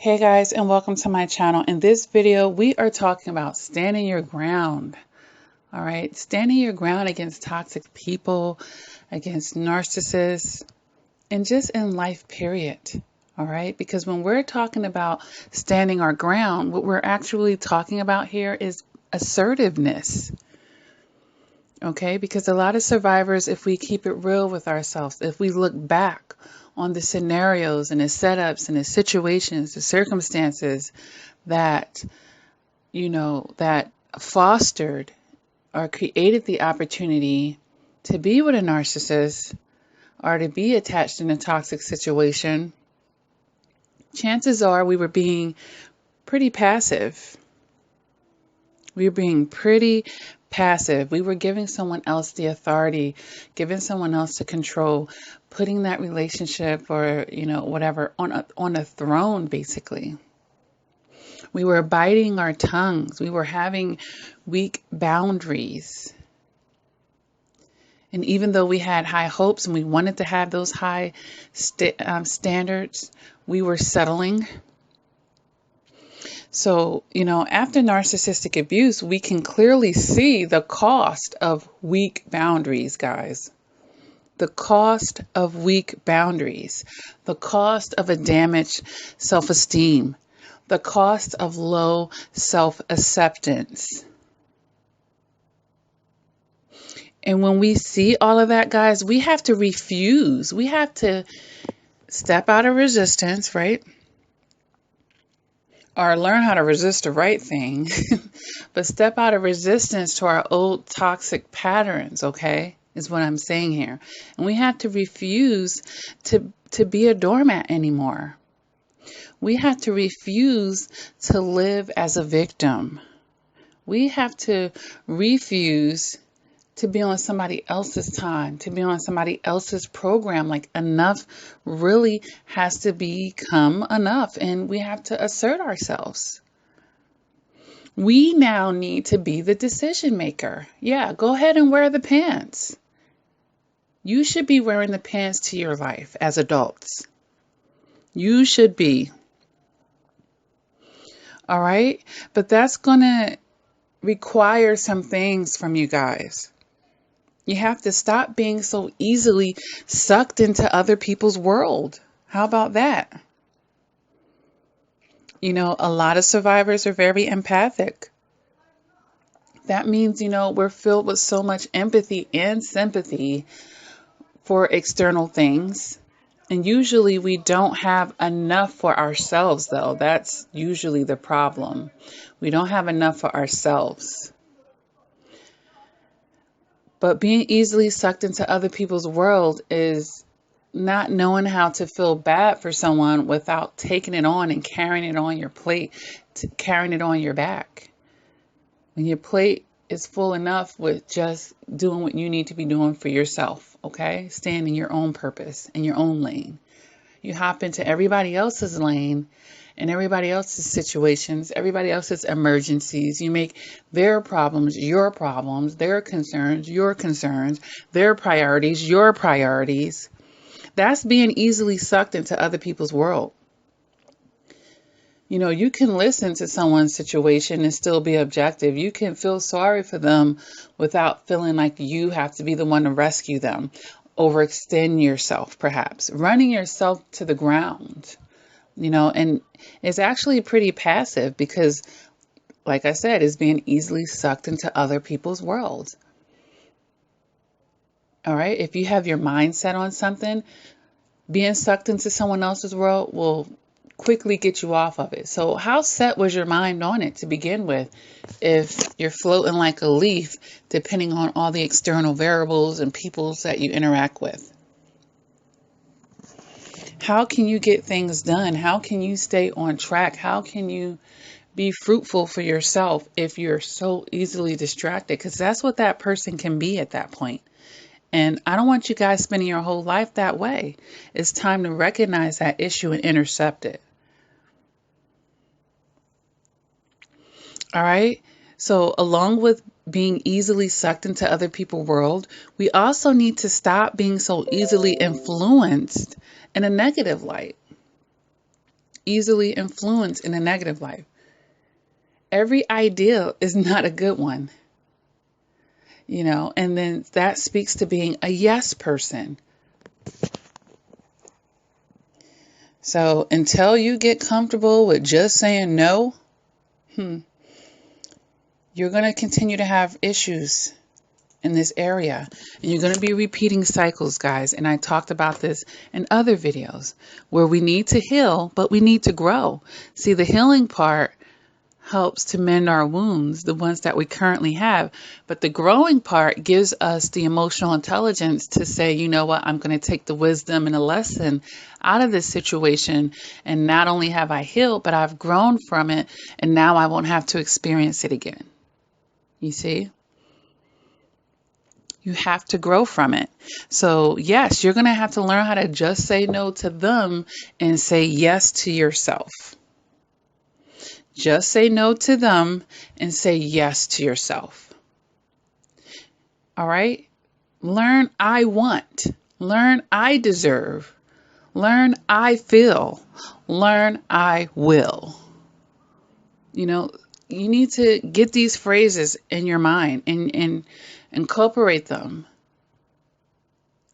Hey guys, and welcome to my channel. In this video, we are talking about standing your ground. All right, standing your ground against toxic people, against narcissists, and just in life, period. All right, because when we're talking about standing our ground, what we're actually talking about here is assertiveness. Okay, because a lot of survivors, if we keep it real with ourselves, if we look back on the scenarios and the setups and the situations, the circumstances that, that fostered or created the opportunity to be with a narcissist or to be attached in a toxic situation, chances are we were being pretty passive. We were being pretty passive. We were giving someone else the authority, giving someone else the control, putting that relationship or, whatever on a throne, basically. We were biting our tongues. We were having weak boundaries. And even though we had high hopes and we wanted to have those high standards, we were settling. So, after narcissistic abuse, we can clearly see the cost of weak boundaries, guys. The cost of weak boundaries, the cost of a damaged self-esteem, the cost of low self-acceptance. And when we see all of that, guys, we have to refuse. We have to step out of resistance, right? Or learn how to resist the right thing, but step out of resistance to our old toxic patterns, okay, is what I'm saying here. And we have to refuse to be a doormat anymore. We have to refuse to live as a victim. We have to refuse to be on somebody else's time, to be on somebody else's program. Like, enough really has to become enough, and we have to assert ourselves. We now need to be the decision maker. Yeah, go ahead and wear the pants. You should be wearing the pants to your life as adults. You should be. All right? But that's going to require some things from you guys. You have to stop being so easily sucked into other people's world. How about that? A lot of survivors are very empathic. That means, we're filled with so much empathy and sympathy for external things. And usually we don't have enough for ourselves, though. That's usually the problem. We don't have enough for ourselves. But being easily sucked into other people's world is not knowing how to feel bad for someone without taking it on and carrying it on your plate, carrying it on your back. When your plate is full enough with just doing what you need to be doing for yourself, okay? Staying in your own purpose, in your own lane. You hop into everybody else's lane and everybody else's situations, everybody else's emergencies. You make their problems your problems, their concerns your concerns, their priorities your priorities. That's being easily sucked into other people's world. You can listen to someone's situation and still be objective. You can feel sorry for them without feeling like you have to be the one to rescue them. Overextend yourself, perhaps. Running yourself to the ground. And it's actually pretty passive because, like I said, it's being easily sucked into other people's worlds. All right. If you have your mind set on something, being sucked into someone else's world will quickly get you off of it. So how set was your mind on it to begin with if you're floating like a leaf, depending on all the external variables and peoples that you interact with? How can you get things done? How can you stay on track? How can you be fruitful for yourself if you're so easily distracted? Because that's what that person can be at that point. And I don't want you guys spending your whole life that way. It's time to recognize that issue and intercept it. All right. So along with being easily sucked into other people's world, we also need to stop being so easily influenced in a negative light. easily influenced in a negative life. Every ideal is not a good one, and then that speaks to being a yes person. So until you get comfortable with just saying no, you're going to continue to have issues in this area. And you're going to be repeating cycles, guys. And I talked about this in other videos where we need to heal, but we need to grow. See, the healing part helps to mend our wounds, the ones that we currently have. But the growing part gives us the emotional intelligence to say, you know what, I'm going to take the wisdom and the lesson out of this situation. And not only have I healed, but I've grown from it. And now I won't have to experience it again. You see? You have to grow from it. So yes, you're going to have to learn how to just say no to them and say yes to yourself. Just say no to them and say yes to yourself. All right? Learn I want. Learn I deserve. Learn I feel. Learn I will. You need to get these phrases in your mind and incorporate them.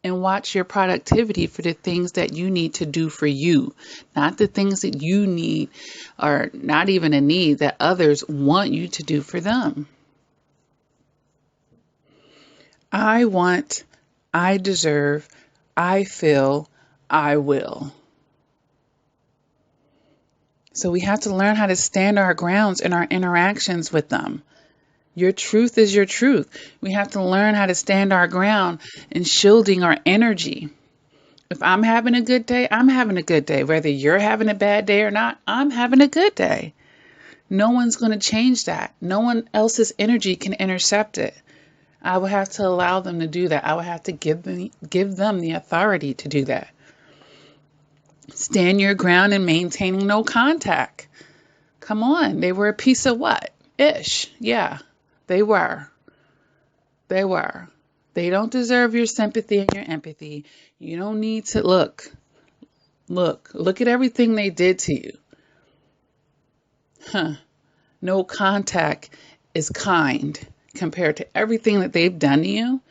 And watch your productivity for the things that you need to do for you, not the things that you need or not even a need that others want you to do for them. I want, I deserve, I feel, I will. So we have to learn how to stand our grounds in our interactions with them. Your truth is your truth. We have to learn how to stand our ground in shielding our energy. If I'm having a good day, I'm having a good day. Whether you're having a bad day or not, I'm having a good day. No one's going to change that. No one else's energy can intercept it. I will have to allow them to do that. I will have to give them the authority to do that. Stand your ground in maintaining no contact. Come on. They were a piece of what? Ish. Yeah. They were. They don't deserve your sympathy and your empathy. You don't need to look at everything they did to you. No contact is kind compared to everything that they've done to you.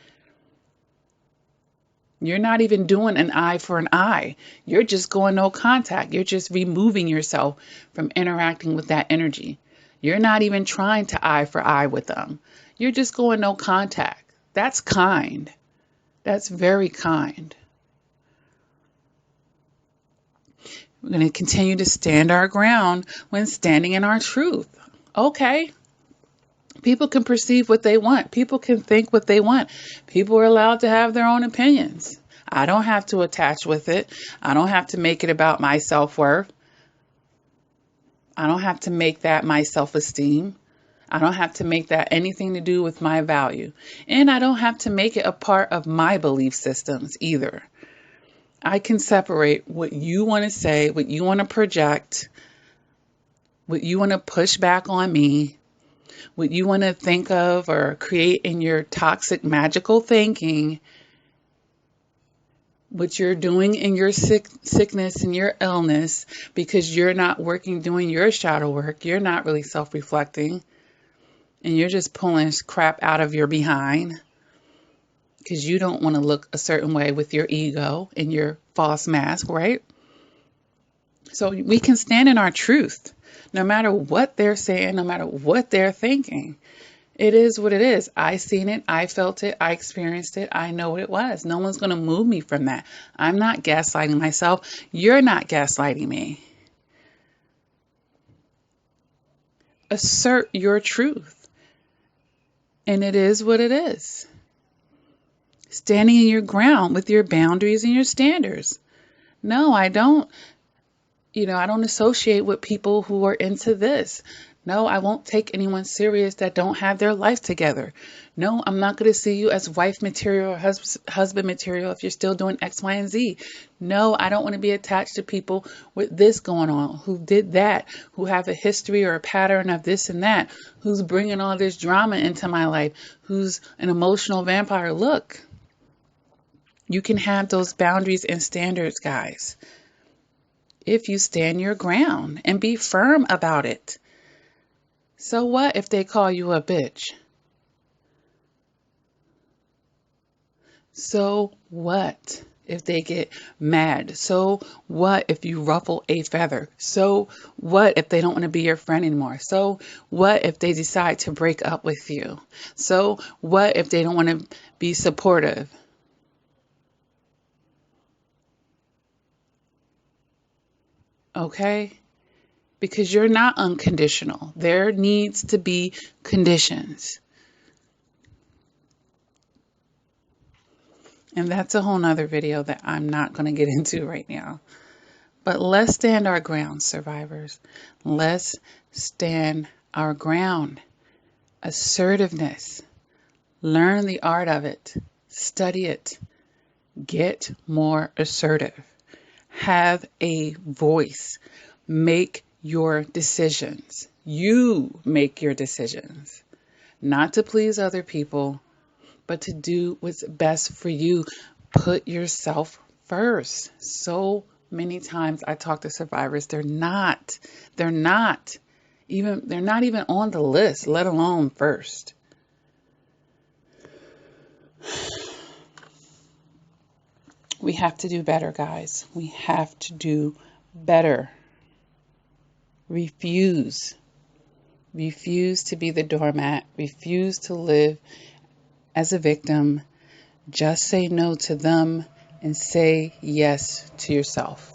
You're not even doing an eye for an eye. You're just going no contact. You're just removing yourself from interacting with that energy. You're not even trying to eye for eye with them. You're just going no contact. That's kind. That's very kind. We're going to continue to stand our ground when standing in our truth. Okay. People can perceive what they want. People can think what they want. People are allowed to have their own opinions. I don't have to attach with it. I don't have to make it about my self-worth. I don't have to make that my self-esteem. I don't have to make that anything to do with my value. And I don't have to make it a part of my belief systems either. I can separate what you want to say, what you want to project, what you want to push back on me, what you want to think of or create in your toxic magical thinking, what you're doing in your sickness and your illness because you're not doing your shadow work. You're not really self-reflecting and you're just pulling crap out of your behind because you don't want to look a certain way with your ego and your false mask, right? So we can stand in our truth no matter what they're saying, no matter what they're thinking. It is what it is. I seen it. I felt it. I experienced it. I know what it was. No one's going to move me from that. I'm not gaslighting myself. You're not gaslighting me. Assert your truth. And it is what it is. Standing in your ground with your boundaries and your standards. No, I don't. I don't associate with people who are into this. No, I won't take anyone serious that don't have their life together. No, I'm not going to see you as wife material or husband material if you're still doing X, Y, and Z. No, I don't want to be attached to people with this going on, who did that, who have a history or a pattern of this and that, who's bringing all this drama into my life, who's an emotional vampire. Look, you can have those boundaries and standards, guys. if you stand your ground and be firm about it. So what if they call you a bitch? So what if they get mad? So what if you ruffle a feather? So what if they don't want to be your friend anymore? So what if they decide to break up with you? So what if they don't want to be supportive? Okay? Because you're not unconditional. There needs to be conditions. And that's a whole nother video that I'm not going to get into right now. But let's stand our ground, survivors. Let's stand our ground. Assertiveness. Learn the art of it. Study it. Get more assertive. Have a voice. Make your decisions. You make your decisions. Not to please other people, but to do what's best for you. Put yourself first. So many times I talk to survivors, they're not even on the list, let alone first. We have to do better, guys. We have to do better. Refuse to be the doormat. Refuse to live as a victim. Just say no to them and say yes to yourself.